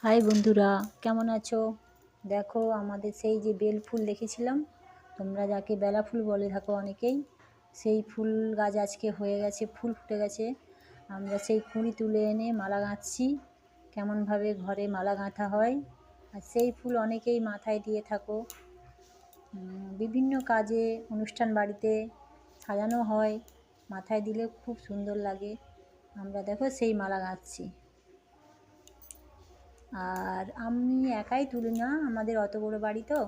High বন্ধুরা, কেমন আছো? দেখো আমাদের সেই যে বেল ফুল দেখেছিলাম, তোমরা যাকে বেলা ফুল বলে থাকো অনেকেই, সেই ফুল গাছ আজকে হয়ে গেছে, ফুল ফুটে গেছে। আমরা সেই কুঁড়ি তুলে এনে মালা গাঁথছি। কেমনভাবে ঘরে মালা গাঁথা হয়, আর সেই ফুল অনেকেই মাথায় দিয়ে থাকো। বিভিন্ন কাজে, অনুষ্ঠান বাড়িতে সাজানো হয়, মাথায় দিলে খুব সুন্দর লাগে। আমরা দেখো সেই মালা গাঁথছি। আর আমি একাই তুলি না, আমাদের অত বড় বাড়ি তো,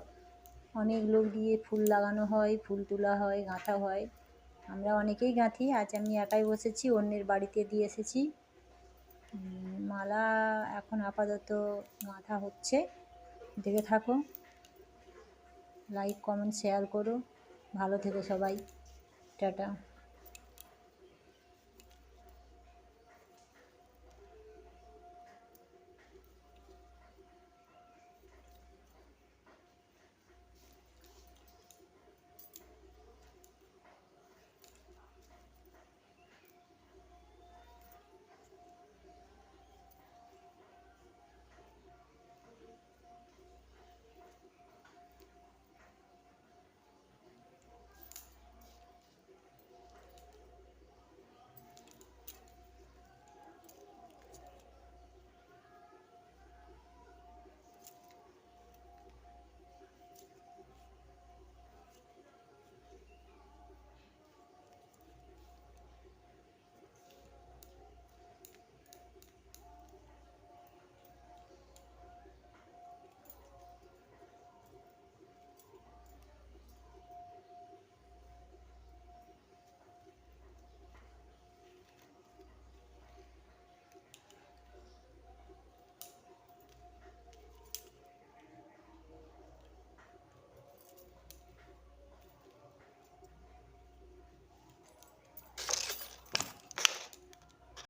অনেক লোক দিয়ে ফুল লাগানো হয়, ফুল তোলা হয়, গাঁথা হয়। আমরা অনেকেই গাঁথি। আজ আমি একাই বসেছি, অন্যের বাড়িতে দিয়ে এসেছি। মালা এখন আপাতত গাঁথা হচ্ছে, দেখে থাকো। লাইক, কমেন্ট, শেয়ার করো। ভালো থেকো সবাই। টাটা।